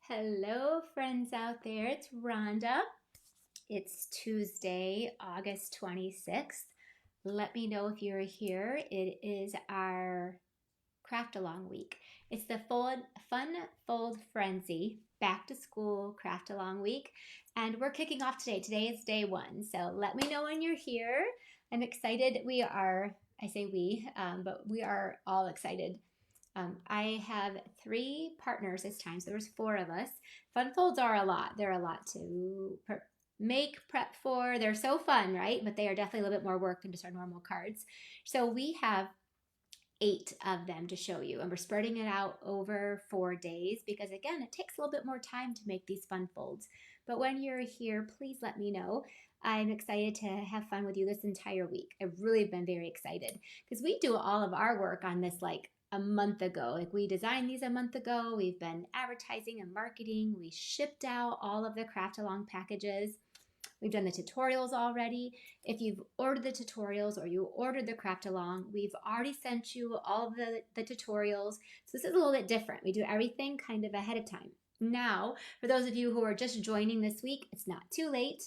Hello, friends out there. It's Rhonda. It's Tuesday, August 26th. Let me know if you're here. It is our craft along week. It's the Fun Fold Frenzy back to school craft along week, and we're kicking off today. Today is day one, so let me know when you're here. I'm excited. I say we, but we are all excited. I have three partners this time, so there's four of us. Fun folds are a lot. They're a lot to prep for. They're so fun, right? But they are definitely a little bit more work than just our normal cards. So we have 8 of them to show you, and we're spreading it out over 4 days because, again, it takes a little bit more time to make these fun folds. But when you're here, please let me know. I'm excited to have fun with you this entire week. I've really been very excited because we do all of our work on this like a month ago. Like, we designed these a month ago. We've been advertising and marketing. We shipped out all of the craft along packages. We've done the tutorials already. If you've ordered the tutorials or you ordered the craft along, we've already sent you all of the tutorials. So this is a little bit different. We do everything kind of ahead of time. Now, for those of you who are just joining this week, it's not too late.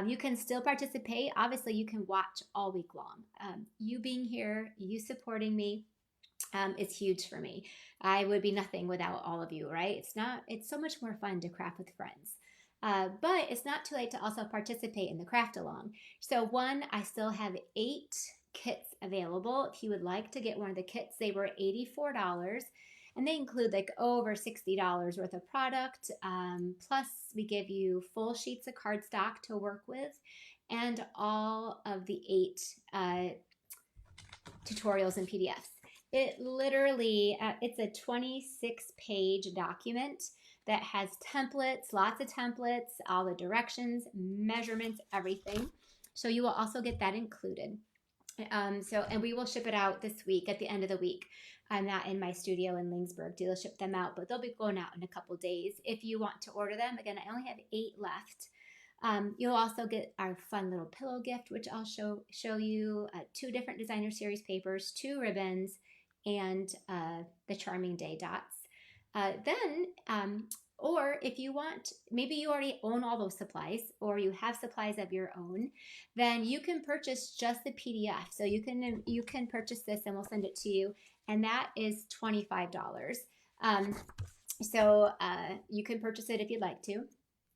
You can still participate. Obviously, you can watch all week long. You being here, you supporting me, is huge for me. I would be nothing without all of you, right? It's so much more fun to craft with friends. But it's not too late to also participate in the craft along. So I still have 8 kits available. If you would like to get one of the kits, they were $84, and they include like over $60 worth of product. Plus, we give you full sheets of cardstock to work with, and all of the 8 tutorials and PDFs. It literally, it's a 26-page document that has templates, lots of templates, all the directions, measurements, everything. So you will also get that included. And we will ship it out this week at the end of the week. I'm not in my studio in Langsburg to ship them out, but they'll be going out in a couple days. If you want to order them, again, I only have 8 left. You'll also get our fun little pillow gift, which I'll show you, 2 different designer series papers, 2 ribbons, and the Charming Day dots. Or if you want, maybe you already own all those supplies or you have supplies of your own, then you can purchase just the PDF. So you can purchase this and we'll send it to you, and that is $25. So you can purchase it if you'd like to.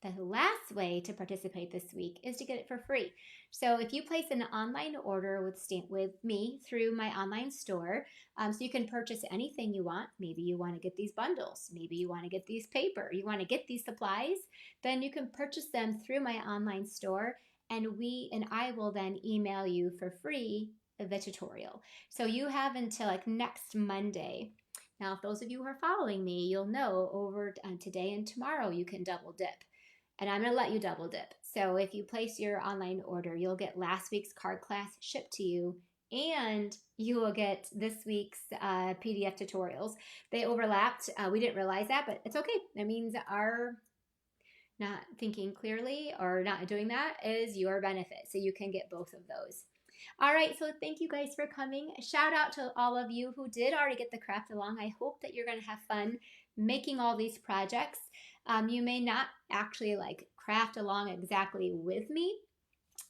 The last way to participate this week is to get it for free. So if you place an online order with me through my online store, so you can purchase anything you want. Maybe you want to get these bundles. Maybe you want to get these paper. You want to get these supplies. Then you can purchase them through my online store, and I will then email you for free the tutorial. So you have until like next Monday. Now, if those of you who are following me, you'll know over today and tomorrow you can double dip. And I'm going to let you double dip. So if you place your online order, you'll get last week's card class shipped to you, and you will get this week's PDF tutorials. They overlapped. We didn't realize that, but it's okay. That means our not thinking clearly or not doing that is your benefit. So you can get both of those. All right, so thank you guys for coming. Shout out to all of you who did already get the craft along. I hope that you're going to have fun making all these projects. You may not actually like craft along exactly with me,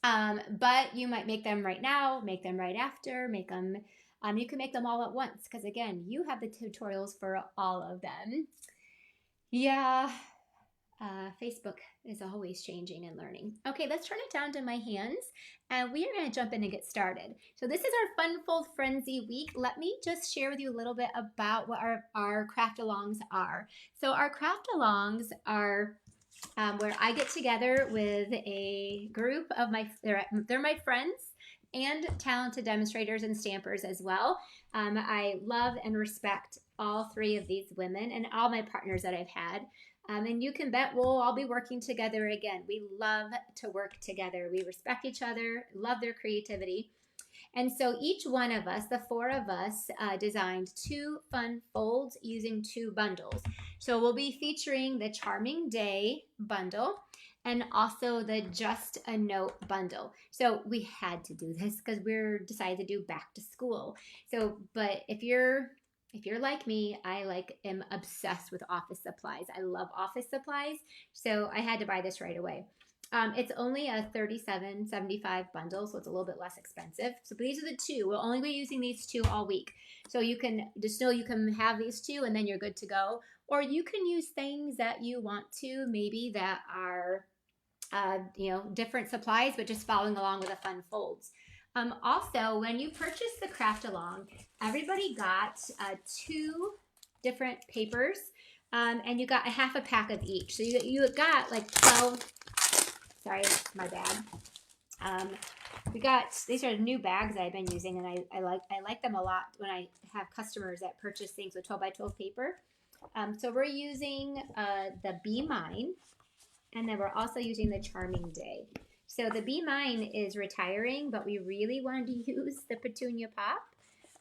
but you might make them right now, make them right after, you can make them all at once because, again, you have the tutorials for all of them. Yeah, Facebook is always changing and learning. Okay, let's turn it down to my hands, and we are going to jump in and get started. So this is our Fun Fold Frenzy week. Let me just share with you a little bit about what our craft alongs are. So our craft alongs are where I get together with a group of they're my friends and talented demonstrators and stampers as well. I love and respect all 3 of these women and all my partners that I've had. And you can bet we'll all be working together again. We love to work together. We respect each other, love their creativity. And so each one of us, the 4 of us, designed 2 fun folds using 2 bundles. So we'll be featuring the Charming Day bundle and also the Just a Note bundle. So we had to do this because we're decided to do back to school. So, but if you're if you're like me, I am obsessed with office supplies. I love office supplies, so I had to buy this right away. It's only a 37.75 bundle, so it's a little bit less expensive. So these are the two. We'll only be using these two all week. So you can just know you can have these two and then you're good to go. Or you can use things that you want to, maybe that are different supplies, but just following along with the fun folds. Also, when you purchase the craft along, everybody got two different papers, and you got a half a pack of each. So you got like 12. Sorry, my bag. We got, these are new bags I've been using, and I like them a lot when I have customers that purchase things with 12 by 12 paper. So we're using the Be Mine, and then we're also using the Charming Day. So the Be Mine is retiring, but we really wanted to use the Petunia Pop.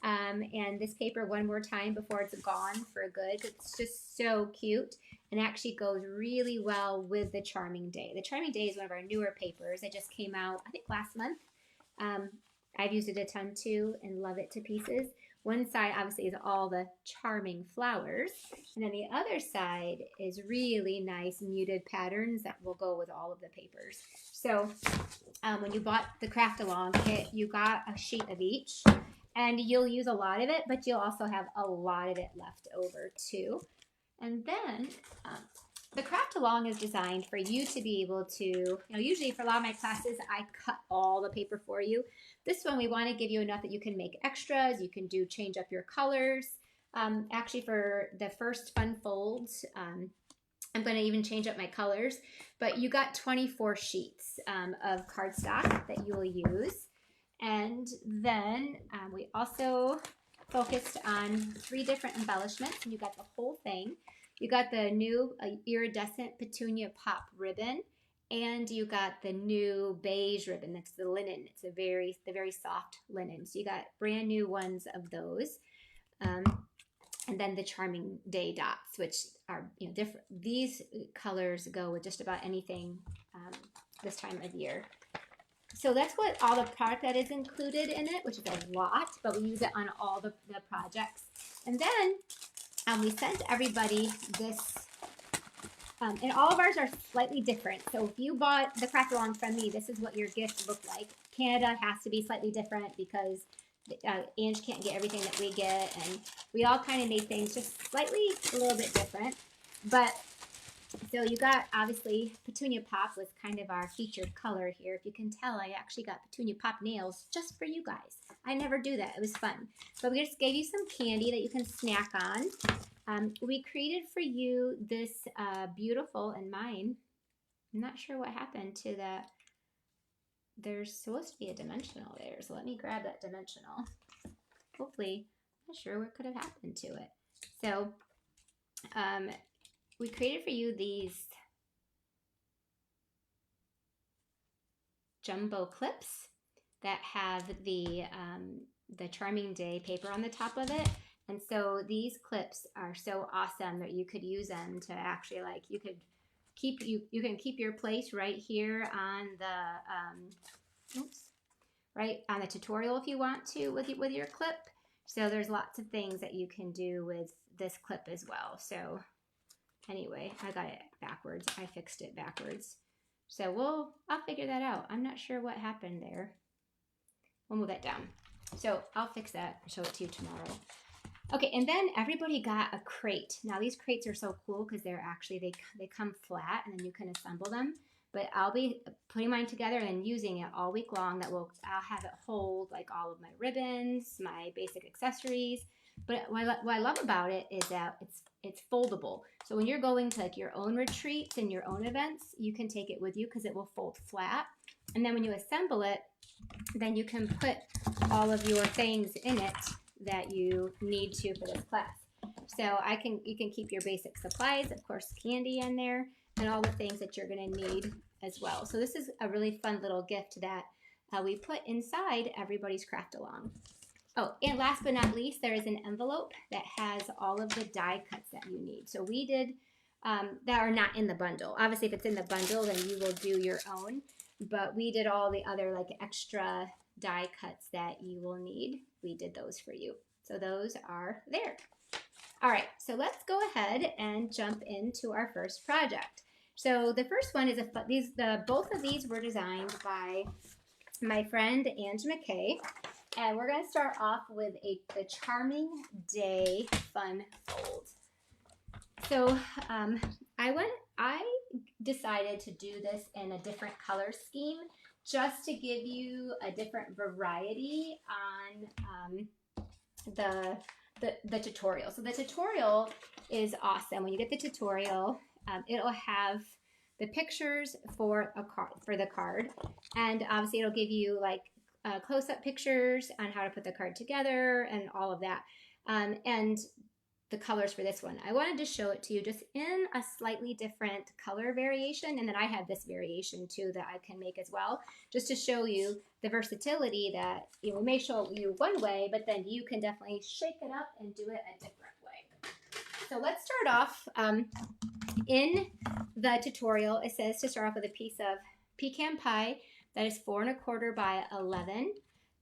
And this paper one more time before it's gone for good. It's just so cute and actually goes really well with the Charming Day. The Charming Day is one of our newer papers. It just came out, I think, last month. I've used it a ton too and love it to pieces. One side obviously is all the charming flowers, and then the other side is really nice muted patterns that will go with all of the papers. So when you bought the craft along kit, you got a sheet of each, and you'll use a lot of it, but you'll also have a lot of it left over too. And then the craft along is designed for you to be able to, usually for a lot of my classes, I cut all the paper for you. This one, we want to give you enough that you can make extras. You can change up your colors. Actually, for the first fun folds, I'm going to even change up my colors. But you got 24 sheets of cardstock that you will use. And then we also focused on 3 different embellishments, and you got the whole thing. You got the new iridescent Petunia Pop ribbon, and you got the new beige ribbon. That's the linen. It's the very soft linen. So you got brand new ones of those, and then the Charming Day dots, which are different. These colors go with just about anything this time of year. So that's what all the product that is included in it, which is a lot, but we use it on all the projects. And then we sent everybody this, and all of ours are slightly different. So if you bought the craft along from me, this is what your gift looked like. Canada has to be slightly different because Ange can't get everything that we get, and we all kind of made things just slightly a little bit different. But so you got, obviously, Petunia Pop was kind of our featured color here. If you can tell, I actually got Petunia Pop nails just for you guys. I never do that. It was fun. But we just gave you some candy that you can snack on. We created for you this beautiful, and mine, I'm not sure what happened to that. There's supposed to be a dimensional there, so let me grab that dimensional. Hopefully, I'm not sure what could have happened to it. So, we created for you these jumbo clips that have the Charming Day paper on the top of it. And so these clips are so awesome that you could use them to actually, like, you can keep your place right here on the right on the tutorial if you want to with your clip. So there's lots of things that you can do with this clip as well. So anyway, I got it backwards. I fixed it backwards. So I'll figure that out. I'm not sure what happened there. We'll move that down. So I'll fix that and show it to you tomorrow. Okay, and then everybody got a crate. Now these crates are so cool because they're actually, they come flat and then you can assemble them. But I'll be putting mine together and using it all week long. I'll have it hold like all of my ribbons, my basic accessories. But what I love about it is that it's foldable. So when you're going to like your own retreats and your own events, you can take it with you because it will fold flat. And then when you assemble it, then you can put all of your things in it that you need to for this class. So you can keep your basic supplies, of course, candy in there, and all the things that you're going to need as well. So this is a really fun little gift that we put inside everybody's craft along. Oh, and last but not least, there is an envelope that has all of the die cuts that you need. So we did, that are not in the bundle. Obviously, if it's in the bundle, then you will do your own. But we did all the other like extra die cuts that you will need. We did those for you. So those are there. All right, so let's go ahead and jump into our first project. So the first one is both of these were designed by my friend Ange McKay, and we're going to start off with the Charming Day Fun Fold. So I decided to do this in a different color scheme just to give you a different variety on the tutorial. So the tutorial is awesome. When you get the tutorial, it'll have the pictures for the card, and obviously it'll give you like close-up pictures on how to put the card together and all of that, and the colors for this one. I wanted to show it to you just in a slightly different color variation, and then I have this variation too that I can make as well, just to show you the versatility that we may show you one way, but then you can definitely shake it up and do it a different way. So let's start off. In the tutorial, it says to start off with a piece of pecan pie that is 4 1/4 by 11,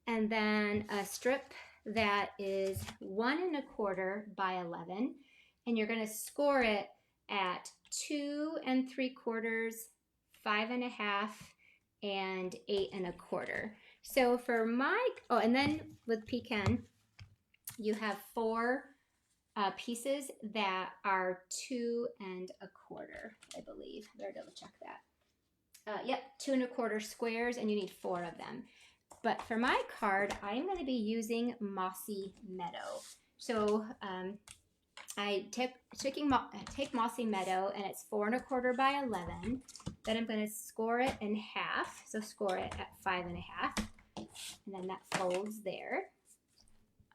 and then a strip that is 1 1/4 by 11, and you're going to score it at 2 3/4, 5 1/2, and 8 1/4. So for my, and then with pecan, you have 4 pieces that are 2 1/4, I believe. Better double check that. Yep, 2 1/4 squares, and you need 4 of them. But for my card, I'm going to be using Mossy Meadow. So I take Mossy Meadow, and it's 4 1/4 by 11. Then I'm going to score it in half. So score it at 5 1/2. And then that folds there.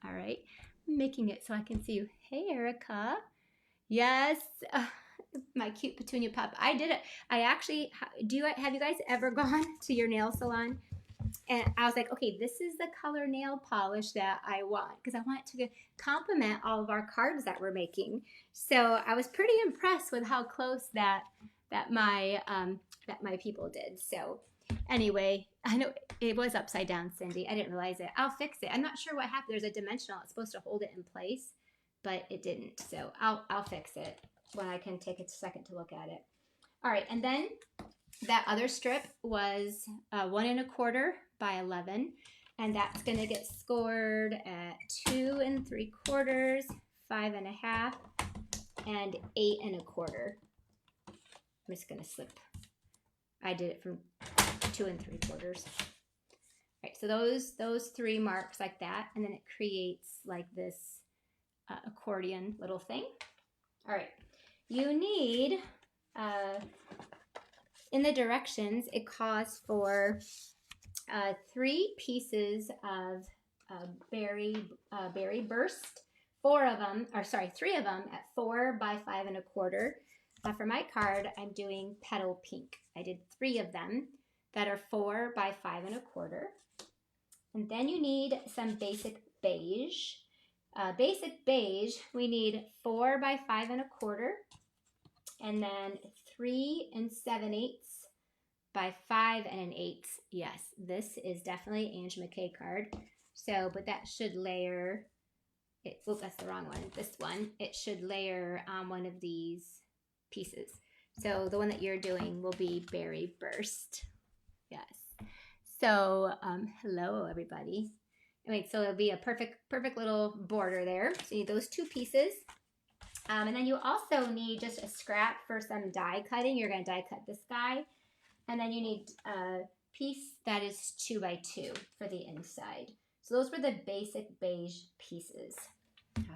All right. I'm making it so I can see you. Hey, Erica. Yes. My cute petunia pup. I did it. I actually, have you guys ever gone to your nail salon? And I was like, okay, this is the color nail polish that I want, because I want to complement all of our cards that we're making. So I was pretty impressed with how close that my people did. So anyway, I know it was upside down, Cindy. I didn't realize it. I'll fix it. I'm not sure what happened. There's a dimensional. It's supposed to hold it in place, but it didn't. So I'll fix it when I can take a second to look at it. All right, and then that other strip was 1 1/4 by 11, and that's going to get scored at 2 3/4, 5 1/2, and 8 1/4. I'm just going to slip. I did it from 2 3/4. All right, so those 3 marks like that, and then it creates like this accordion little thing. All right, you need in the directions, it calls for 3 pieces of berry burst, 3 of them at 4 by 5 1/4. For my card, I'm doing petal pink. I did 3 of them that are 4 by 5 1/4. And then you need some basic beige. Basic beige, we need 4 by 5 1/4, and then 3 7/8 by 5 1/8. Yes, this is definitely Ange McKay card. So, but that should layer it. Oh, that's the wrong one. This one, it should layer on one of these pieces. So the one that you're doing will be berry burst. Yes. So hello everybody. Anyway, so it'll be a perfect little border there. So you need those 2 pieces. And then you also need just a scrap for some die cutting. You're going to die cut this guy. And then you need a piece that is 2 by 2 for the inside. So those were the basic beige pieces.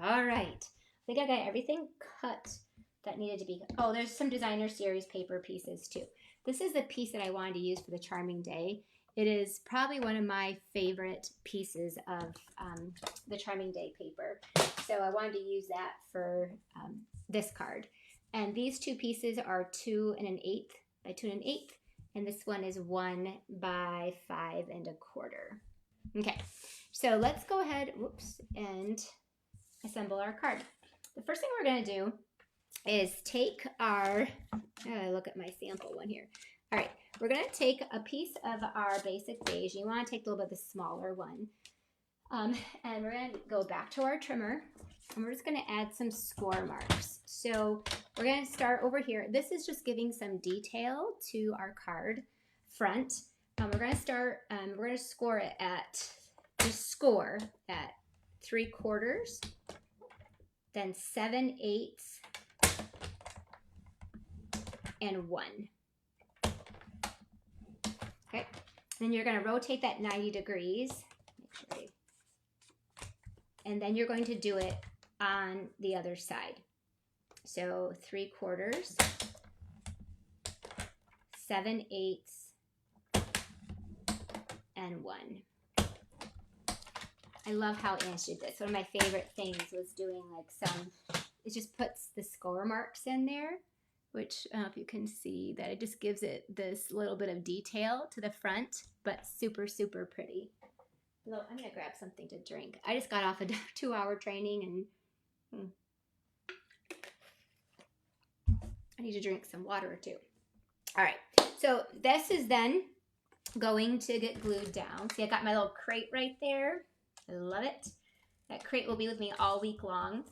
All right. I think I got everything cut that needed to be cut. Oh, there's some designer series paper pieces too. This is the piece that I wanted to use for the Charming Day. It is probably one of my favorite pieces of the Charming Day paper. So I wanted to use that for this card. And these 2 pieces are 2 1/8 by 2 1/8. And this one is 1 by 5 1/4. Okay, so let's go ahead, and assemble our card. The first thing we're going to do is take our, look at my sample one here. All right, we're going to take a piece of our basic beige. You want to take a little bit of the smaller one. And we're going to go back to our trimmer, and we're just going to add some score marks. So we're going to start over here. This is just giving some detail to our card front. We're going to start, we're going to score it at, just score at 3/4, then 7/8, and 1. Okay, then you're going to rotate that 90 degrees. Make sure and then you're going to do it on the other side. So 3/4, 7/8, and 1. I love how Ange did this. One of my favorite things was doing like it just puts the score marks in there, which I don't know if you can see that it just gives it this little bit of detail to the front, but super, super pretty. Look, I'm gonna grab something to drink. I just got off a 2-hour training and I need to drink some water or two. All right, so this is then going to get glued down. See, I got my little crate right there. I love it. That crate will be with me all week long.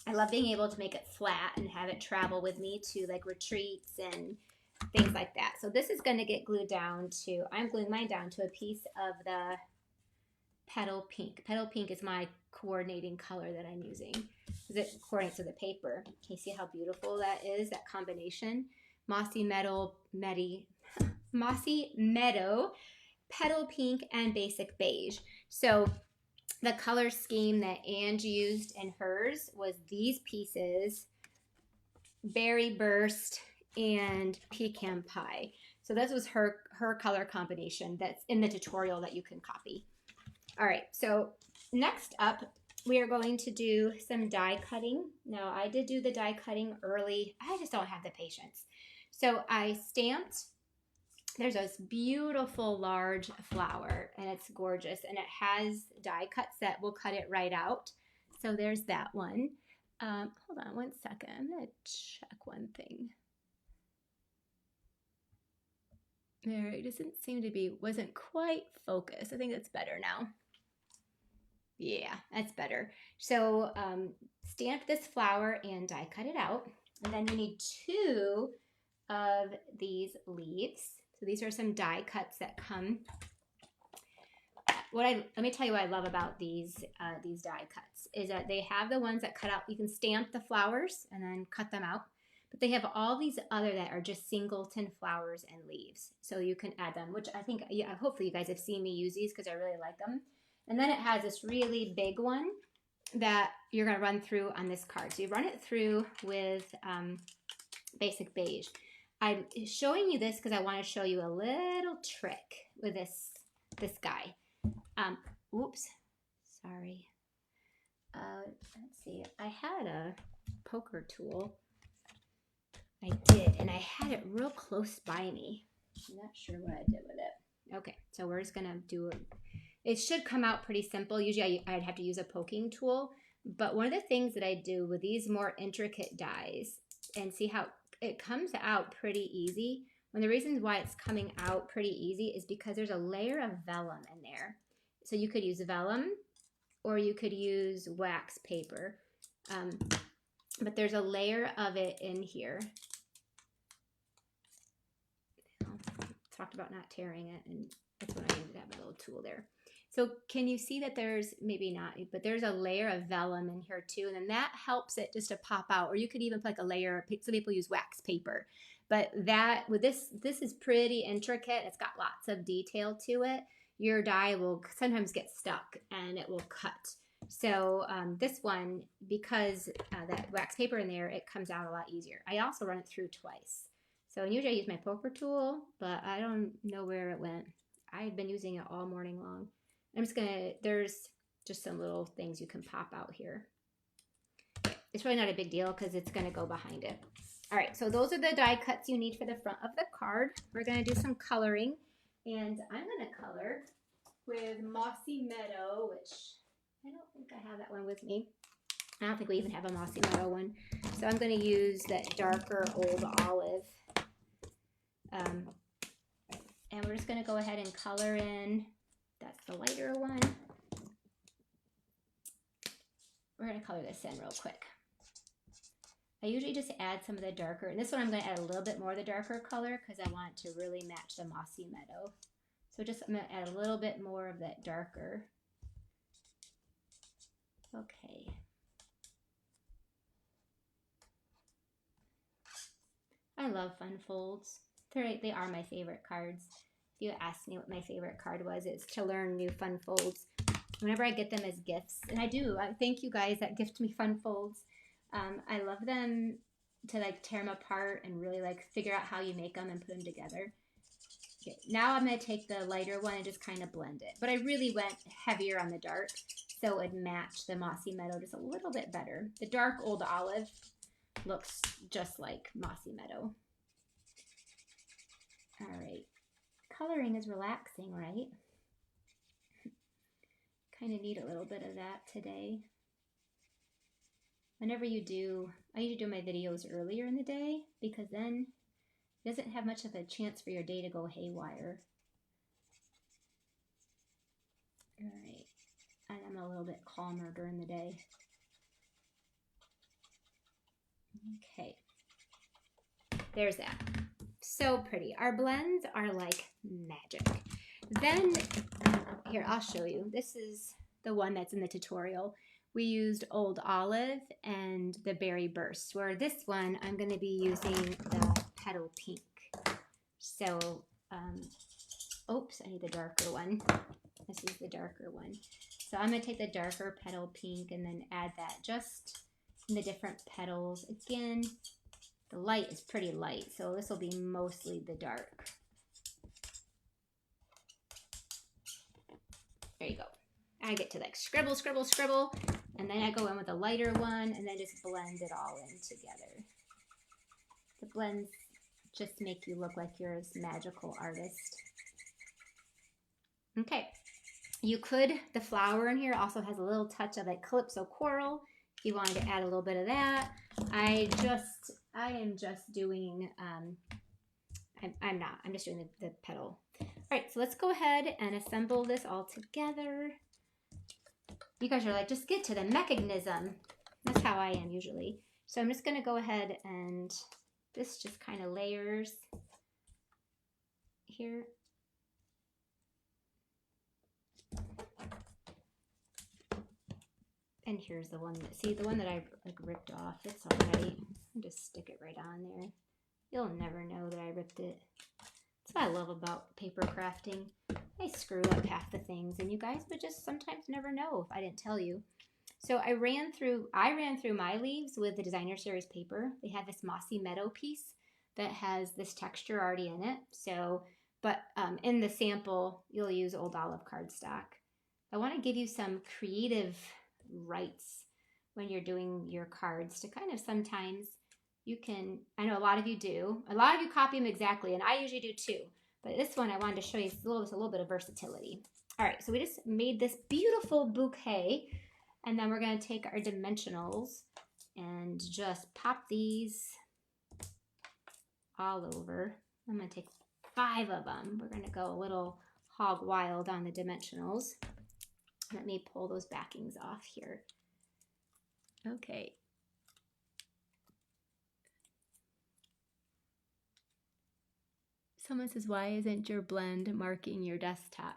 I love being able to make it flat and have it travel with me to like retreats and things like that. So this is going to get glued down to, I'm gluing mine down to a piece of the Petal Pink. Petal Pink is my coordinating color that I'm using because it coordinates with the paper. Can you see how beautiful that is, that combination? Mossy Meadow, Petal Pink, and Basic Beige. So the color scheme that Ange used in hers was these pieces, Berry Burst and Pecan Pie. So this was her color combination that's in the tutorial that you can copy. All right, so next up, we are going to do some die cutting. Now, I did do the die cutting early. I just don't have the patience. So I stamped, there's this beautiful large flower, and it's gorgeous, and it has die cuts that will cut it right out. So there's that one. Hold on one second. I'm going to check one thing. There, it doesn't seem to be, wasn't quite focused. I think that's better now. Yeah, that's better. So stamp this flower and die cut it out. And then you need 2 of these leaves. So these are some die cuts that come. Let me tell you what I love about these die cuts is that they have the ones that cut out. You can stamp the flowers and then cut them out. But they have all these other that are just singleton flowers and leaves. So you can add them, which I think, yeah, hopefully you guys have seen me use these because I really like them. And then it has this really big one that you're going to run through on this card. So you run it through with Basic Beige. I'm showing you this because I want to show you a little trick with this guy. Oops, sorry. Let's see. I had a poker tool. I did, and I had it real close by me. I'm not sure what I did with it. Okay, so we're just going to do it. It should come out pretty simple. Usually I'd have to use a poking tool, but one of the things that I do with these more intricate dies, and see how it comes out pretty easy. One of the reasons why it's coming out pretty easy is because there's a layer of vellum in there. So you could use vellum or you could use wax paper, but there's a layer of it in here. Talked about not tearing it, and that's what I needed to have a little tool there. So can you see that there's, maybe not, but there's a layer of vellum in here too, and then that helps it just to pop out. Or you could even put like a layer, some people use wax paper, but that, with this is pretty intricate. It's got lots of detail to it. Your die will sometimes get stuck and it will cut. So this one, because that wax paper in there, it comes out a lot easier. I also run it through twice. So usually I use my poker tool, but I don't know where it went. I've been using it all morning long. I'm just gonna, there's just some little things you can pop out here. It's really not a big deal because it's gonna go behind it. All right, so those are the die cuts you need for the front of the card. We're gonna do some coloring, and I'm gonna color with Mossy Meadow, which I don't think I have that one with me. I don't think we even have a Mossy Meadow one. So I'm gonna use that darker Old Olive. And we're just gonna go ahead and color in, that's the lighter one. we're going to color this in real quick. I usually just add some of the darker, and this one I'm going to add a little bit more of the darker color because I want it to really match the mossy meadow. So just I'm going to add a little bit more of that darker. Okay. I love fun folds. They are my favorite cards. If you ask me what my favorite card was, it's to learn new fun folds. Whenever I get them as gifts, and I do, I thank you guys that gift me fun folds. I love them to like tear them apart and really like figure out how you make them and put them together. Okay, now I'm going to take the lighter one and just kind of blend it. But I really went heavier on the dark so it would match the mossy meadow just a little bit better. The dark old olive looks just like mossy meadow. All right. Coloring is relaxing, right? Kind of need a little bit of that today. Whenever you do, I usually do my videos earlier in the day because then it doesn't have much of a chance for your day to go haywire. All right, and I'm a little bit calmer during the day. Okay, there's that. So pretty. Our blends are like magic. Then, here, I'll show you. This is the one that's in the tutorial. We used Old Olive and the Berry Burst, where this one I'm going to be using the Petal Pink. So, oops, I need the darker one. This is the darker one. So I'm going to take the darker Petal Pink and then add that just in the different petals. Again, the light is pretty light, so this will be mostly the dark. There you go. I get to like scribble, scribble, scribble, and then I go in with a lighter one and then just blend it all in together. The blends just make you look like you're a magical artist. Okay, you could, the flower in here also has a little touch of like Calypso Coral. If you wanted to add a little bit of that. I am just doing, I'm just doing the petal. All right, so let's go ahead and assemble this all together. You guys are like, just get to the mechanism. That's how I am usually. So I'm just going to go ahead and this just kind of layers here. And here's the one that, see, the one that I like ripped off. It's all right. I'll just stick it right on there. You'll never know that I ripped it. That's what I love about paper crafting. I screw up half the things, and you guys would just sometimes never know if I didn't tell you. So I ran through my leaves with the Designer Series paper. They have this mossy meadow piece that has this texture already in it. So, but in the sample, you'll use Old Olive cardstock. I want to give you some creative rights when you're doing your cards to kind of sometimes you can, I know a lot of you do, a lot of you copy them exactly, and I usually do too, but this one I wanted to show you a little bit of versatility. All right, so we just made this beautiful bouquet, and then we're going to take our dimensionals and just pop these all over. I'm going to take 5 of them. We're going to go a little hog wild on the dimensionals. Let me pull those backings off here. Okay. Someone says, why isn't your blend marking your desktop?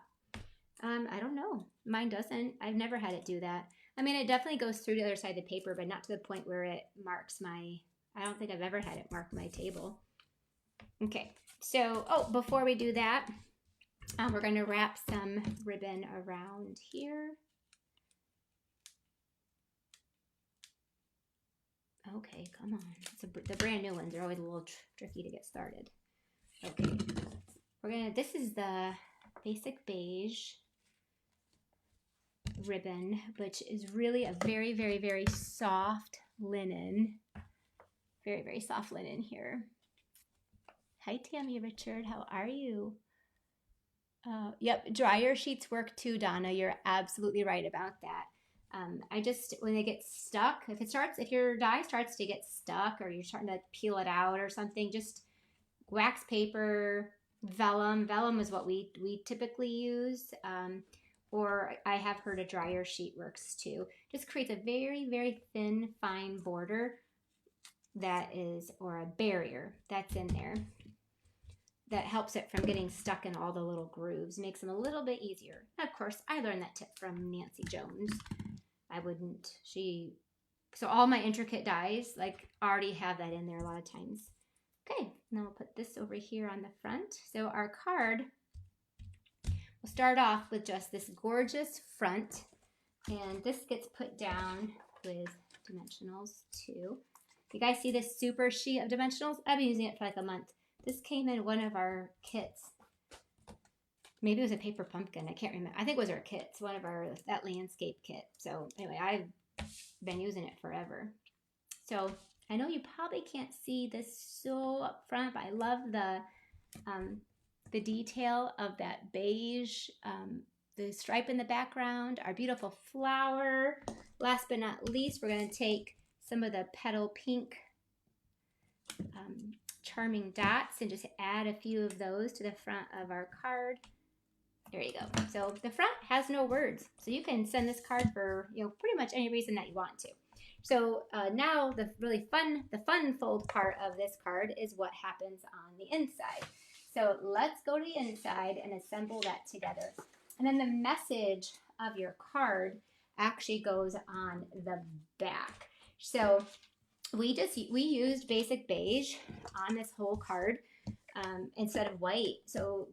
I don't know. Mine doesn't. I've never had it do that. I mean, it definitely goes through the other side of the paper, but not to the point where it marks my, I don't think I've ever had it mark my table. Okay. So, oh, before we do that, we're going to wrap some ribbon around here. Okay, come on. The brand new ones are always a little tricky to get started. Okay, this is the basic beige ribbon, which is really a very, very, very soft linen. Very, very soft linen here. Hi, Tammy Richard. How are you? Yep, dryer sheets work too, Donna. You're absolutely right about that. I just, when they get stuck, if your die starts to get stuck or you're starting to peel it out or something, just wax paper, vellum. Vellum is what we typically use. or I have heard a dryer sheet works too. Just creates a very, very thin, fine border that is, or a barrier that's in there that helps it from getting stuck in all the little grooves, makes them a little bit easier. And of course, I learned that tip from Nancy Jones. So all my intricate dies, like, already have that in there a lot of times. Okay, now we'll put this over here on the front. So our card, we'll start off with just this gorgeous front, and this gets put down with dimensionals too. You guys see this super sheet of dimensionals? I've been using it for like a month. This came in one of our kits. Maybe it was a paper pumpkin. I can't remember. I think it was our kits, that landscape kit. So anyway, I've been using it forever. So I know you probably can't see this so up front, but I love the detail of that beige, the stripe in the background, our beautiful flower. Last but not least, we're going to take some of the petal pink charming dots and just add a few of those to the front of our card. There you go. So the front has no words, so you can send this card for pretty much any reason that you want to. So now the fun fold part of this card is what happens on the inside. So let's go to the inside and assemble that together. And then the message of your card actually goes on the back. So we used basic beige on this whole card instead of white. So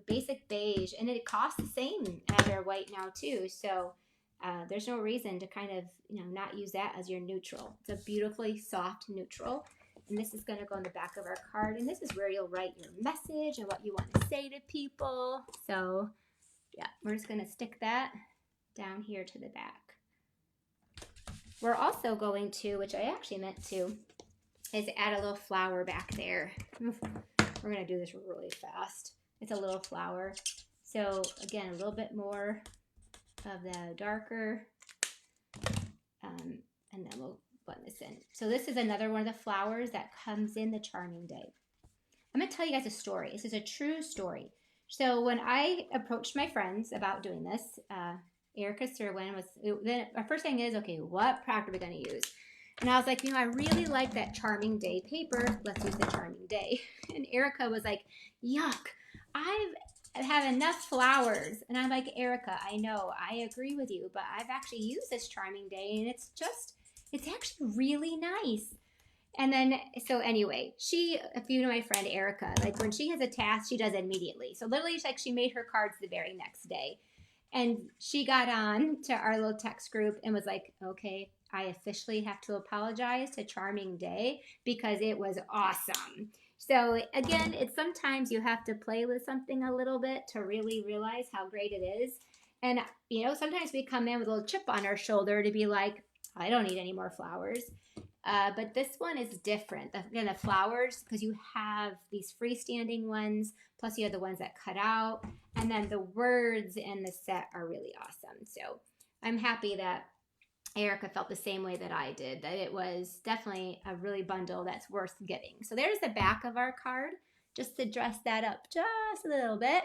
basic beige, and it costs the same as our white now too. So there's no reason to kind of not use that as your neutral. It's a beautifully soft neutral, and this is going to go on the back of our card. And this is where you'll write your message and what you want to say to people. So yeah, we're just going to stick that down here to the back. We're also going to, which I actually meant to, is add a little flower back there. We're going to do this really fast. It's a little flower. So again, a little bit more of the darker, and then we'll blend this in. So this is another one of the flowers that comes in the Charming Day. I'm going to tell you guys a story. This is a true story. So when I approached my friends about doing this, Erica Serwin then our first thing is, okay, what product are we going to use? And I was like, I really like that Charming Day paper. Let's use the Charming Day. And Erica was like, yuck, I have enough flowers. And I'm like, Erica, I know, I agree with you, but I've actually used this Charming Day, and it's actually really nice. And then, so anyway, if you know my friend Erica, like when she has a task, she does it immediately. So literally, it's like she made her cards the very next day. And she got on to our little text group and was like, okay, I officially have to apologize to Charming Day because it was awesome. So again, it's sometimes you have to play with something a little bit to really realize how great it is. And, sometimes we come in with a little chip on our shoulder to be like, I don't need any more flowers. But this one is different. Again, the flowers, because you have these freestanding ones, plus you have the ones that cut out, and then the words in the set are really awesome. So I'm happy that Erica felt the same way that I did, that it was definitely a really bundle that's worth getting. So there's the back of our card, just to dress that up just a little bit.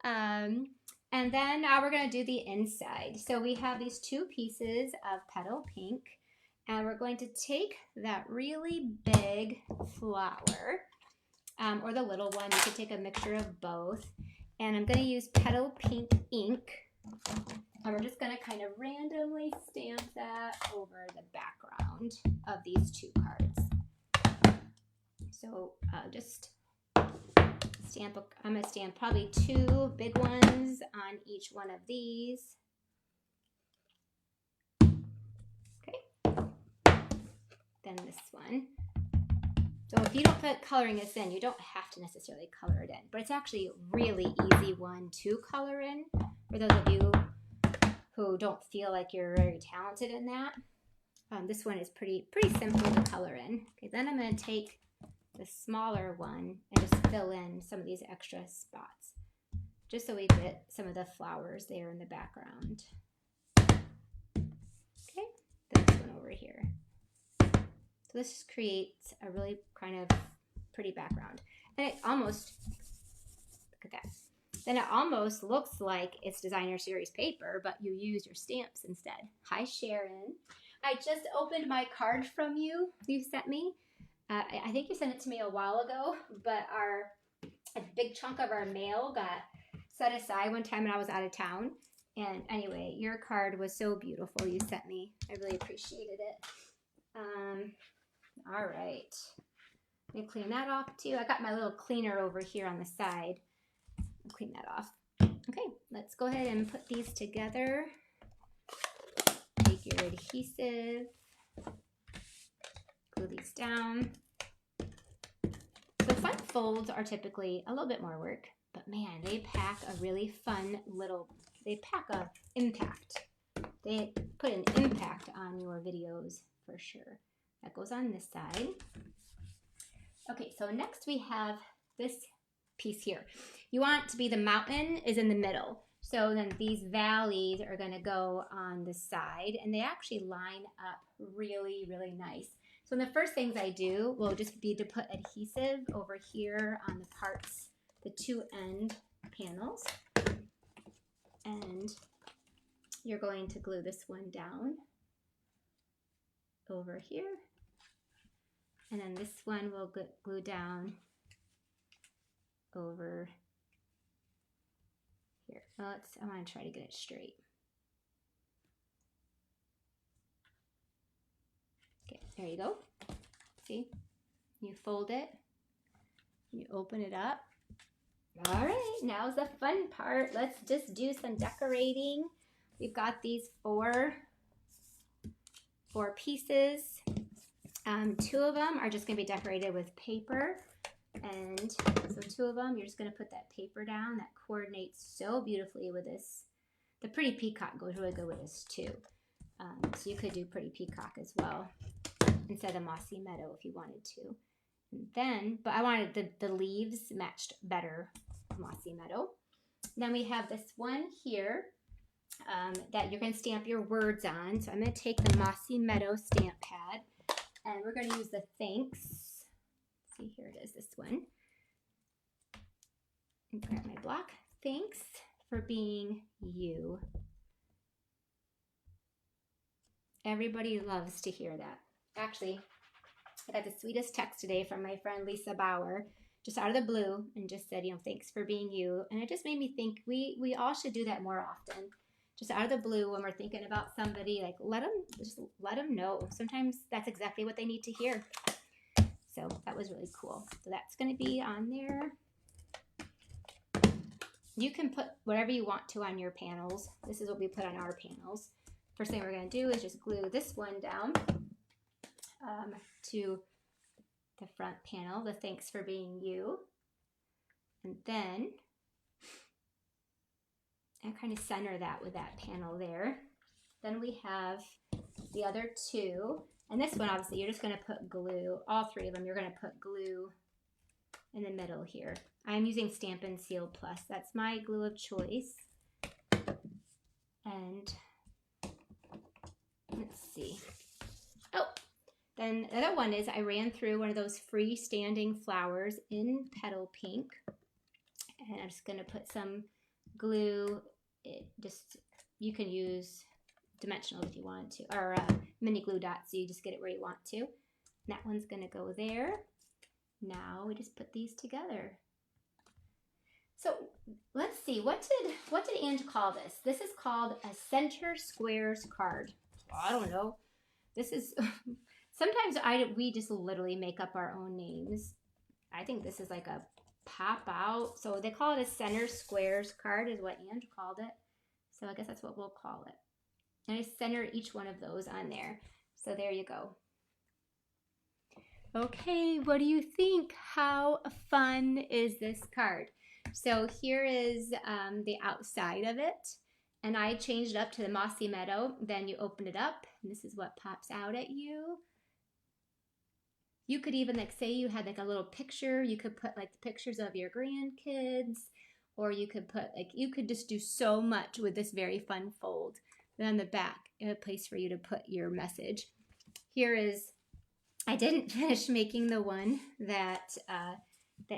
And then now we're going to do the inside. So we have these two pieces of petal pink. And we're going to take that really big flower, or the little one. You could take a mixture of both. And I'm going to use petal pink ink. And we're just going to kind of randomly stamp that over the background of these two cards. So just I'm going to stamp probably two big ones on each one of these. Then this one. So if you don't put coloring this in, you don't have to necessarily color it in, but it's actually a really easy one to color in for those of you who don't feel like you're very talented in that. This one is pretty simple to color in. Okay, then I'm going to take the smaller one and just fill in some of these extra spots, just so we get some of the flowers there in the background. Okay, then this one over here. So this just creates a really kind of pretty background. And it almost, look at that. then it almost looks like it's designer series paper, but you use your stamps instead. Hi, Sharon. I just opened my card from you sent me. I think you sent it to me a while ago, but a big chunk of our mail got set aside one time when I was out of town. And anyway, your card was so beautiful you sent me. I really appreciated it. All right. Let me clean that off too. I got my little cleaner over here on the side. I'll clean that off. Okay, let's go ahead and put these together. Take your adhesive. Glue these down. So fun folds are typically a little bit more work, but man, they pack a really fun they pack a impact. They put an impact on your videos for sure. That goes on this side. Okay, so next we have this piece here. You want to be the mountain is in the middle. So then these valleys are going to go on the side, and they actually line up really, really nice. So the first things I do will just be to put adhesive over here on the parts, the two end panels. And you're going to glue this one down over here. And then this one will glue down over here. Well, I want to try to get it straight. Okay, there you go. See? You fold it. You open it up. All right, now's the fun part. Let's just do some decorating. We've got these four pieces. Two of them are just going to be decorated with paper. And so two of them, you're just going to put that paper down. That coordinates so beautifully with this. The pretty peacock goes really good with this too. So you could do pretty peacock as well instead of mossy meadow if you wanted to. And then, but I wanted the leaves matched better with mossy meadow. Then we have this one here that you're going to stamp your words on. So I'm going to take the mossy meadow stamp pad and we're going to use the thanks. See, here it is, this one. And grab my block. Thanks for being you. Everybody loves to hear that. Actually, I got the sweetest text today from my friend Lisa Bauer, just out of the blue, and just said, thanks for being you. And it just made me think we all should do that more often. Just out of the blue when we're thinking about somebody, like let them know. Sometimes that's exactly what they need to hear. So that was really cool. So that's going to be on there. You can put whatever you want to on your panels. This is what we put on our panels. First thing we're going to do is just glue this one down to the front panel, the thanks for being you. And then I kind of center that with that panel there. Then we have the other two. And this one, obviously, you're just going to put glue. All three of them, you're going to put glue in the middle here. I'm using Stampin' Seal Plus. That's my glue of choice. And let's see. Oh, then the other one is I ran through one of those freestanding flowers in petal pink. And I'm just going to put some glue. You can use dimensional if you want to, or mini glue dots, so you just get it where you want to. And that one's going to go there. Now we just put these together. So let's see, what did Ange call this? This is called a center squares card. I don't know. This is sometimes we just literally make up our own names. I think this is like a pop out. So they call it a center squares card is what Ange called it. So I guess that's what we'll call it. And I center each one of those on there. So there you go. Okay, what do you think? How fun is this card? So here is the outside of it. And I changed it up to the mossy meadow. Then you open it up, and this is what pops out at you. You could even, like, say you had like a little picture. You could put like the pictures of your grandkids, or you could put you could just do so much with this very fun fold. Then on the back, a place for you to put your message. Here is, I didn't finish making the one that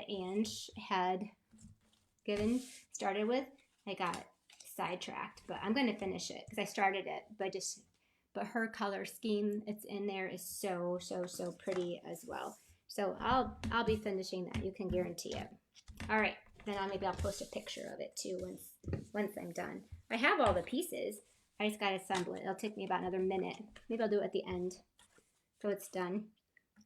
Ange had started with, I got sidetracked, but I'm going to finish it because I started it, but her color scheme it's in there is so pretty as well. So I'll be finishing that. You can guarantee it. All right, then maybe I'll post a picture of it too once I'm done. I have all the pieces. I just got to assemble it. It'll take me about another minute. Maybe I'll do it at the end so it's done.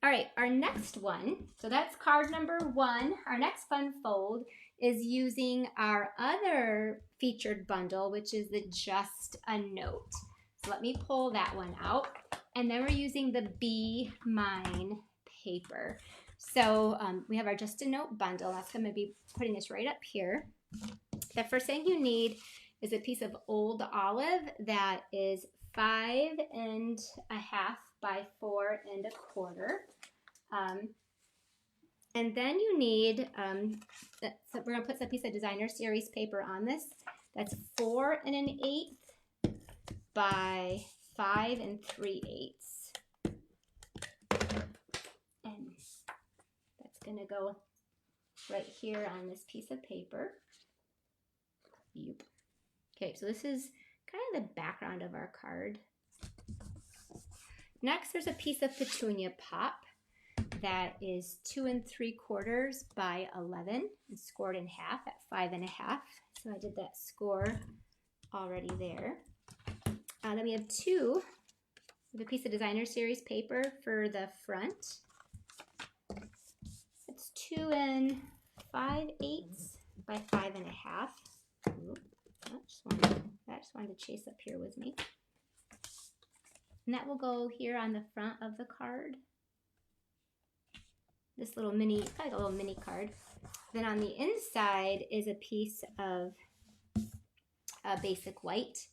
All right, our next one, so that's card number 1. Our next fun fold is using our other featured bundle, which is the Just a Note. So let me pull that one out. And then we're using the Be Mine paper. So we have our Just a Note bundle. That's going to be putting this right up here. The first thing you need is a piece of old olive that is 5.5 by 4.25. And then you need, so we're going to put some piece of designer series paper on this. That's 4 1/8 by 5 3/8. And that's going to go right here on this piece of paper. Yep. Okay, so this is kind of the background of our card. Next, there's a piece of petunia pop that is 2 3/4 by 11 and scored in half at 5.5. So I did that score already there. Then we have a piece of designer series paper for the front. It's 2 5/8 by 5.5. I just wanted to chase up here with me. And that will go here on the front of the card. This little mini, like a little mini card. Then on the inside is a piece of basic white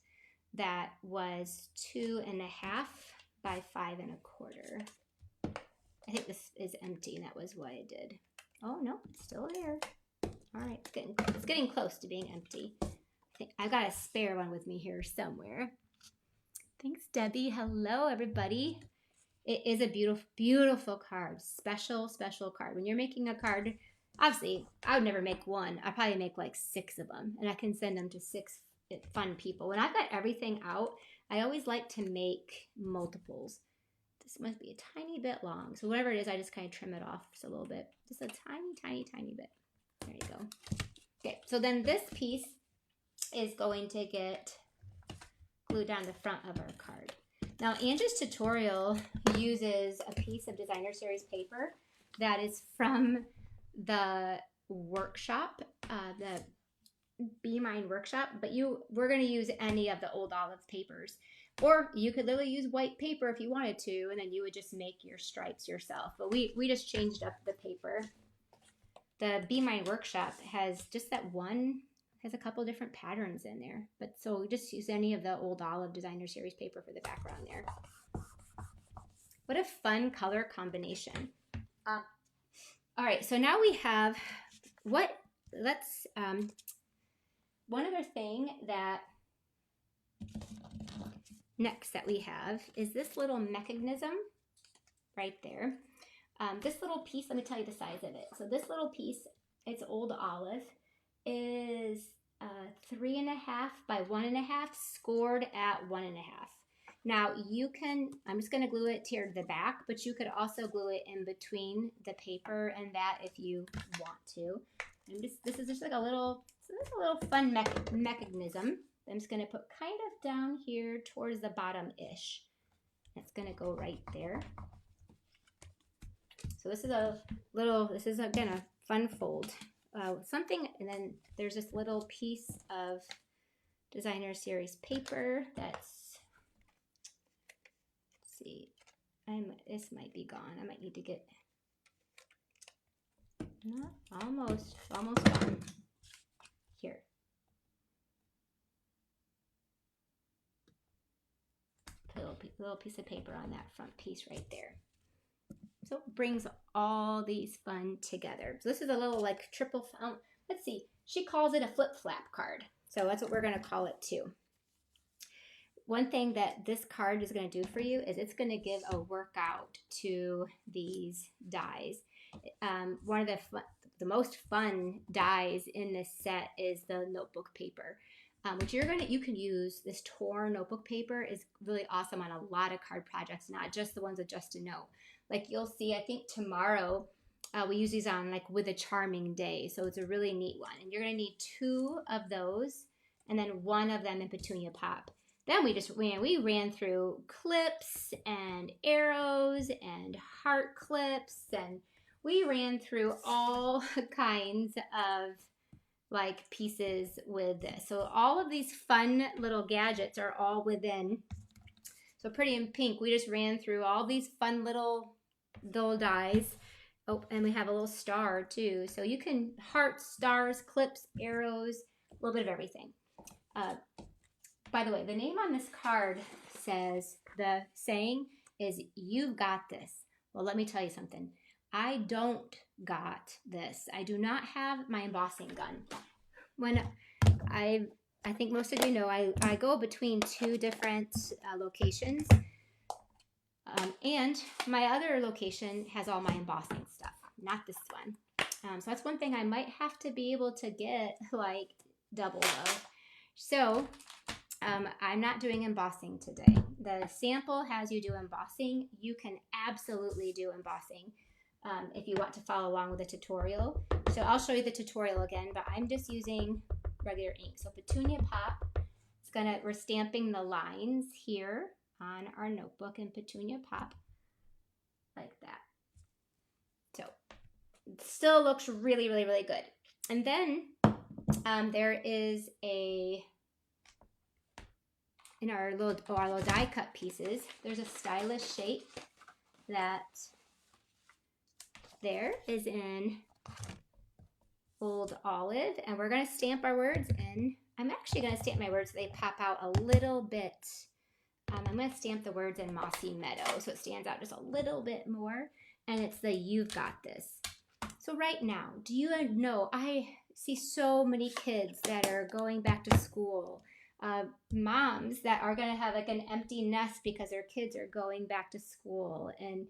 that was 2.5 by 5.25. I think this is empty, and that was what I did. Oh no, it's still there. All right, it's getting close to being empty. I think I've got a spare one with me here somewhere. Thanks, Debbie. Hello, everybody. It is a beautiful card. Special card. When you're making a card, obviously, I would never make one. I probably make like 6 of them, and I can send them to 6 fun people. When I've got everything out, I always like to make multiples. This must be a tiny bit long. So whatever it is, I just kind of trim it off just a little bit. Just a tiny bit. There you go. Okay, so then this piece is going to get glued down the front of our card. Now, Angie's tutorial uses a piece of designer series paper that is from the workshop, the Be Mine workshop, but we're going to use any of the old olive papers. Or you could literally use white paper if you wanted to, and then you would just make your stripes yourself. But we just changed up the paper. The Be Mine workshop has just that one, has a couple different patterns in there. But so we just use any of the old olive designer series paper for the background there. What a fun color combination. All right, so now we have one other thing that next that we have is this little mechanism right there. This little piece, let me tell you the size of it. So this little piece, it's old olive, is 3.5 by 1.5, scored at 1.5. Now you can, I'm just going to glue it to the back, but you could also glue it in between the paper and that if you want to. And this is just like a little fun mechanism. I'm just going to put kind of down here towards the bottom-ish. That's going to go right there. So this is again a fun fold. And then there's this little piece of designer series paper that's, let's see, this might be gone. I might need to get, no, almost gone. Here. Put a little piece of paper on that front piece right there. So it brings all these fun together. So this is a little like triple, let's see, she calls it a flip-flap card. So that's what we're going to call it too. One thing that this card is going to do for you is it's going to give a workout to these dies. One of the the most fun dies in this set is the notebook paper, which you can use. This torn notebook paper is really awesome on a lot of card projects, not just the ones with just a note. Like you'll see, I think tomorrow we use these on like with a charming day. So it's a really neat one. And you're going to need 2 of those and then 1 of them in Petunia Pop. Then we ran through clips and arrows and heart clips, and we ran through all kinds of like pieces with this. So all of these fun little gadgets are all within. So Pretty in Pink, we just ran through all these fun little dies. Oh, and we have a little star too. So you can hearts, stars, clips, arrows, a little bit of everything. By the way, the name on this card says, the saying is, "You've got this." Well, let me tell you something. I don't got this. I do not have my embossing gun. When I think most of you know, I go between 2 different locations. And my other location has all my embossing stuff, not this one. So that's one thing I might have to be able to get like double of. So I'm not doing embossing today. The sample has you do embossing. You can absolutely do embossing if you want to follow along with the tutorial. So I'll show you the tutorial again, but I'm just using regular ink. So Petunia Pop, we're stamping the lines here on our notebook in Petunia Pop like that. So it still looks really, really, really good. And then there is in our little die cut pieces, there's a stylish shape that there is in Old Olive, and we're going to stamp our words in. I'm actually going to stamp my words so they pop out a little bit. I'm going to stamp the words in Mossy Meadow so it stands out just a little bit more, and it's the "You've got this." So right now, do you know, I see so many kids that are going back to school, moms that are going to have like an empty nest because their kids are going back to school, and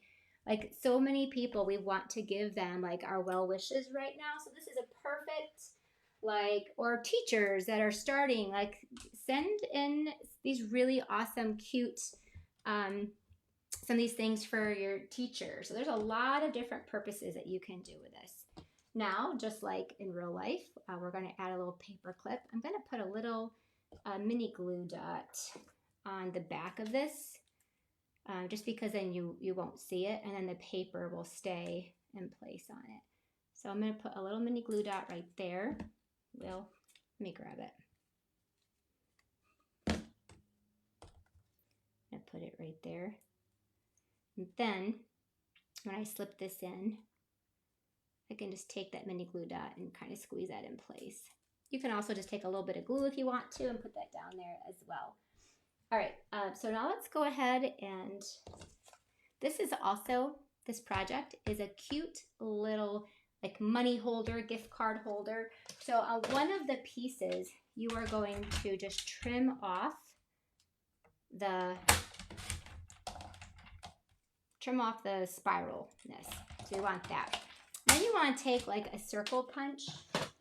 like so many people, we want to give them like our well wishes right now. So this is a perfect, like, or teachers that are starting, like send in these really awesome, cute, some of these things for your teacher. So there's a lot of different purposes that you can do with this. Now, just like in real life, we're going to add a little paper clip. I'm going to put a little mini glue dot on the back of this, just because then you won't see it, and then the paper will stay in place on it. So I'm going to put a little mini glue dot right there. Well, let me grab it. I put it right there. And then when I slip this in, I can just take that mini glue dot and kind of squeeze that in place. You can also just take a little bit of glue if you want to and put that down there as well. All right, so now let's go ahead, and this project is a cute little like money holder, gift card holder. So on one of the pieces, you are going to just trim off the spiralness. So you want that. Then you want to take like a circle punch,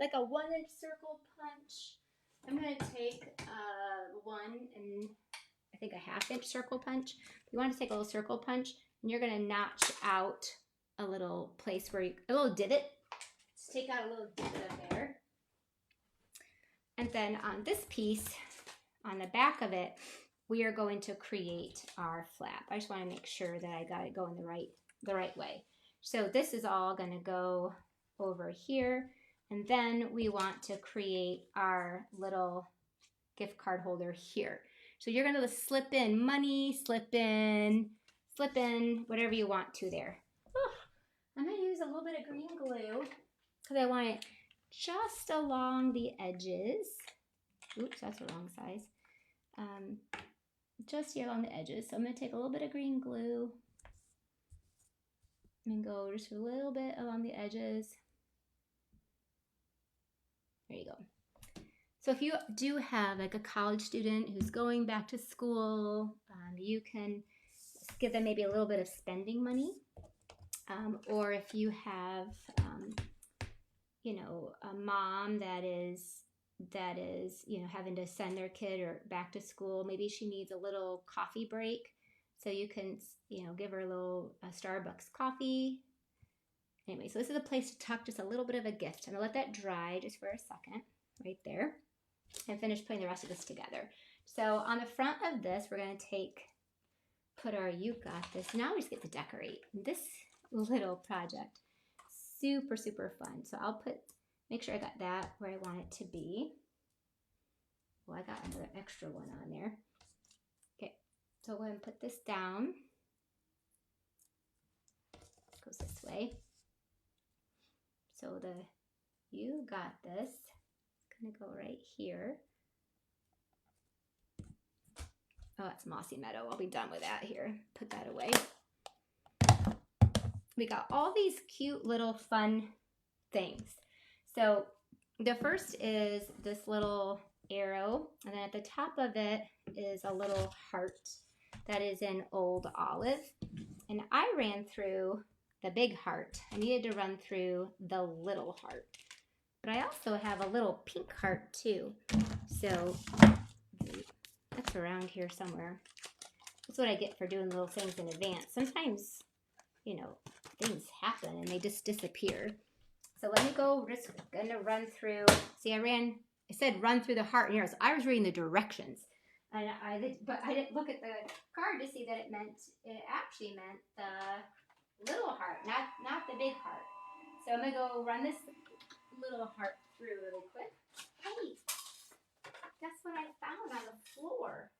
like a 1-inch circle punch. I'm going to take one and I think a 1/2-inch circle punch. You want to take a little circle punch, and you're going to notch out a little place where a little divot. Just take out a little divot up there. And then on this piece, on the back of it, we are going to create our flap. I just want to make sure that I got it going the right way. So this is all going to go over here, and then we want to create our little gift card holder here. So you're going to slip in money, slip in whatever you want to there. Oh, I'm going to use a little bit of green glue because I want it just along the edges. Oops, that's the wrong size. Just here along the edges. So I'm going to take a little bit of green glue and go just a little bit along the edges. There you go. So if you do have like a college student who's going back to school, you can give them maybe a little bit of spending money. Or if you have you know, a mom that is, you know, having to send their kid or back to school. Maybe she needs a little coffee break. So you can, you know, give her a little Starbucks coffee. Anyway, so this is a place to tuck just a little bit of a gift. I'm gonna let that dry just for a second right there and finish putting the rest of this together. So on the front of this, we're gonna put our "You Got This." Now we just get to decorate this little project. Super, super fun. So I'll make sure I got that where I want it to be. Well, I got another extra one on there. Okay, so I'm going to put this down. It goes this way. So "You Got This" is going to go right here. Oh, it's Mossy Meadow. I'll be done with that here. Put that away. We got all these cute little fun things. So the first is this little arrow, and then at the top of it is a little heart that is in old olive. And I ran through the big heart. I needed to run through the little heart. But I also have a little pink heart too. So that's around here somewhere. That's what I get for doing little things in advance. Sometimes, you know, things happen and they just disappear. So let me go, just gonna run through. See, it said run through the heart and arrows. I was reading the directions. But I didn't look at the card to see that it actually meant the little heart, not the big heart. So I'm gonna go run this little heart through really quick. Hey, guess what I found on the floor?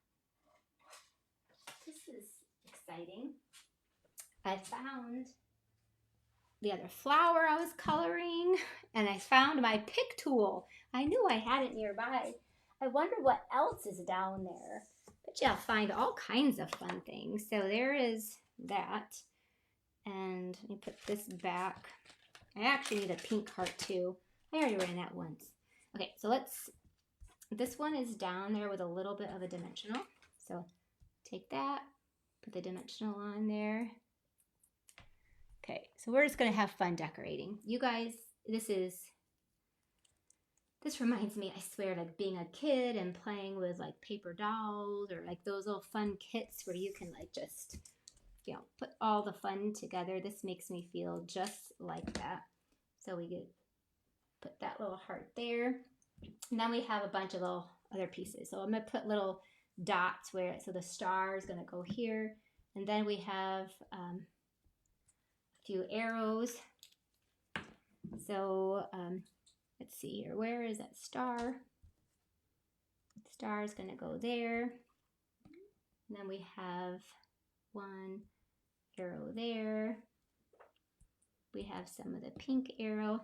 This is exciting. I found the other flower I was coloring, and I found my pick tool. I knew I had it nearby. I wonder what else is down there. But yeah, I'll find all kinds of fun things. So there is that. And let me put this back. I actually need a pink heart too. I already ran that once. Okay, so this one is down there with a little bit of a dimensional. So take that, put the dimensional on there. Okay, so we're just gonna have fun decorating. You guys, this reminds me, I swear, like being a kid and playing with like paper dolls or like those little fun kits where you can like just, you know, put all the fun together. This makes me feel just like that. So we put that little heart there. And then we have a bunch of little other pieces. So I'm gonna put little dots so the star is gonna go here. And then we have a few arrows. So let's see here, where is that star? Star is gonna go there. And then we have one arrow there. We have some of the pink arrow.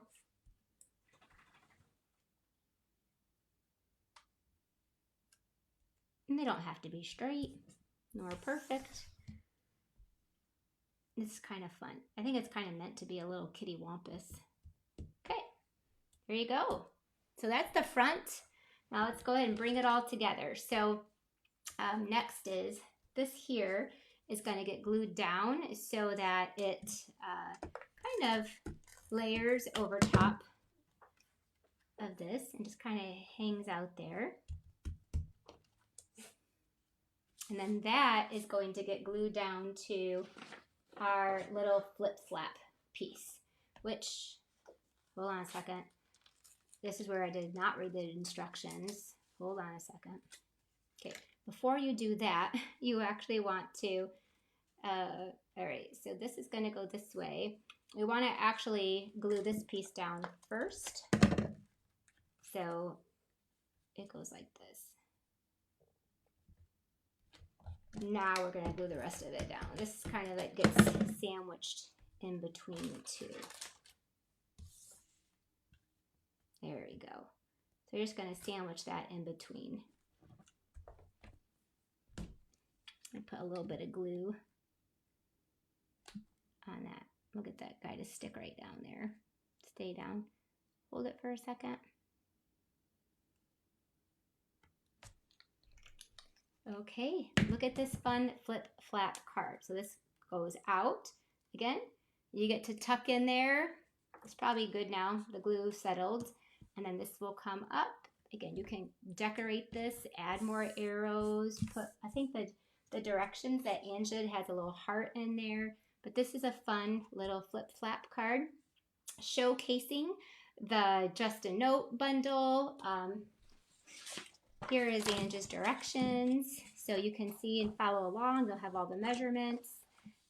And they don't have to be straight nor perfect. This is kind of fun. I think it's kind of meant to be a little kitty wampus. Okay, there you go. So that's the front. Now let's go ahead and bring it all together. So next is this here is going to get glued down so that it kind of layers over top of this and just kind of hangs out there. And then that is going to get glued down to our little flip-flap piece, which, hold on a second. This is where I did not read the instructions. Hold on a second. Okay, before you do that, you actually want to, all right, so this is going to go this way. We want to actually glue this piece down first. So it goes like this. Now we're going to glue the rest of it down. This kind of like gets sandwiched in between the two. There we go. So you're just going to sandwich that in between. And put a little bit of glue on that. We'll get that guy to stick right down there. Stay down. Hold it for a second. Okay, look at this fun flip-flap card. So this goes out. Again, you get to tuck in there It's probably good now. The glue settled. And then this will come up. Again, you can decorate this, add more arrows, put, I think the directions that Ange did has a little heart in there. But this is a fun little flip-flap card showcasing the Just a Note bundle. Here is Ange's directions. So you can see and follow along. You'll have all the measurements.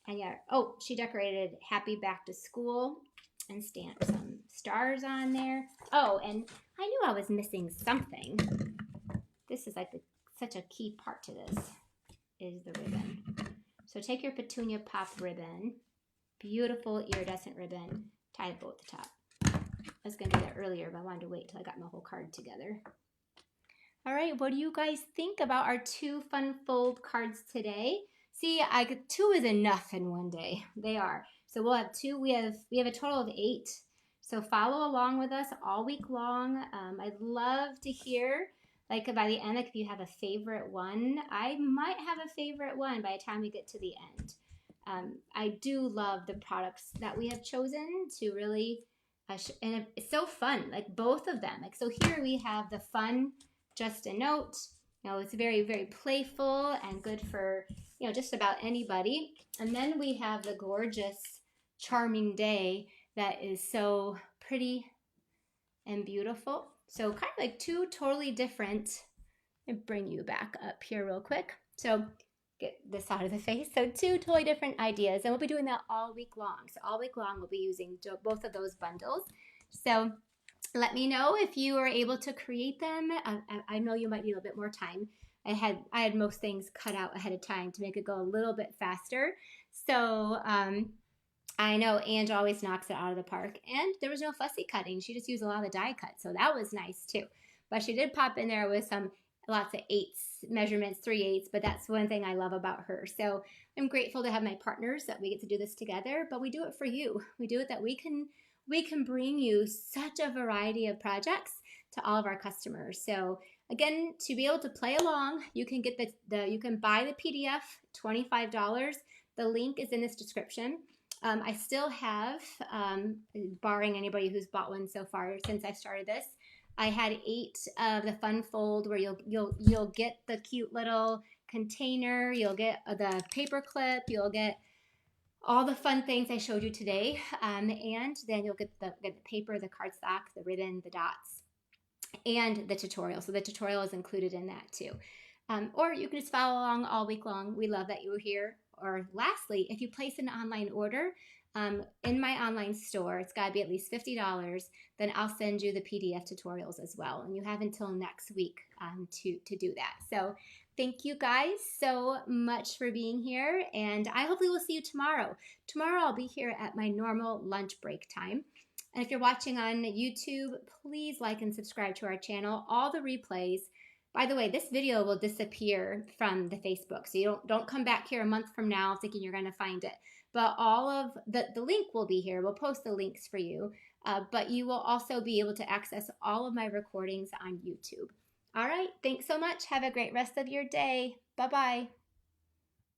And yeah, oh, she decorated Happy Back to School and stamped some stars on there. Oh, and I knew I was missing something. This is like such a key part to this, is the ribbon. So take your Petunia Pop ribbon, beautiful iridescent ribbon, tie a bow at the top. I was going to do that earlier, but I wanted to wait till I got my whole card together. All right, what do you guys think about our 2 fun fold cards today? See, 2 is enough in one day. They are. So we'll have 2. We have a total of 8. So follow along with us all week long. I'd love to hear, like by the end, like if you have a favorite one. I might have a favorite one by the time we get to the end. I do love the products that we have chosen to really, and it's so fun, like both of them. Like so here we have the fun Just a Note. You know, it's very, very playful and good for, you know, just about anybody. And then we have the gorgeous Charming Day that is so pretty and beautiful. So kind of like 2 totally different, and bring you back up here real quick. So get this out of the face. So 2 totally different ideas, and we'll be doing that all week long. So all week long we'll be using both of those bundles. So let me know if you are able to create them. I know you might need a little bit more time. I had most things cut out ahead of time to make it go a little bit faster. So I know Ange always knocks it out of the park, and there was no fussy cutting. She just used a lot of die cut, so that was nice too. But she did pop in there with lots of 8s measurements, 3/8, but that's one thing I love about her. So I'm grateful to have my partners that we get to do this together, but we do it for you. We do it that we can bring you such a variety of projects to all of our customers. So again, to be able to play along, you can get you can buy the PDF, $25. The link is in this description. I still have, barring anybody who's bought one so far since I started this, I had 8 of the fun fold where you'll get the cute little container, you'll get the paper clip, you'll get all the fun things I showed you today, and then you'll get the paper, the cardstock, the ribbon, the dots, and the tutorial. So the tutorial is included in that too. Or you can just follow along all week long. We love that you were here. Or lastly, if you place an online order in my online store, it's got to be at least $50, then I'll send you the PDF tutorials as well. And you have until next week to do that. So thank you guys so much for being here, and I hopefully will see you tomorrow. Tomorrow I'll be here at my normal lunch break time. And if you're watching on YouTube, please like and subscribe to our channel. All the replays. By the way, this video will disappear from the Facebook, so you don't come back here a month from now thinking you're going to find it. But all of the link will be here. We'll post the links for you, but you will also be able to access all of my recordings on YouTube. All right, thanks so much. Have a great rest of your day. Bye-bye.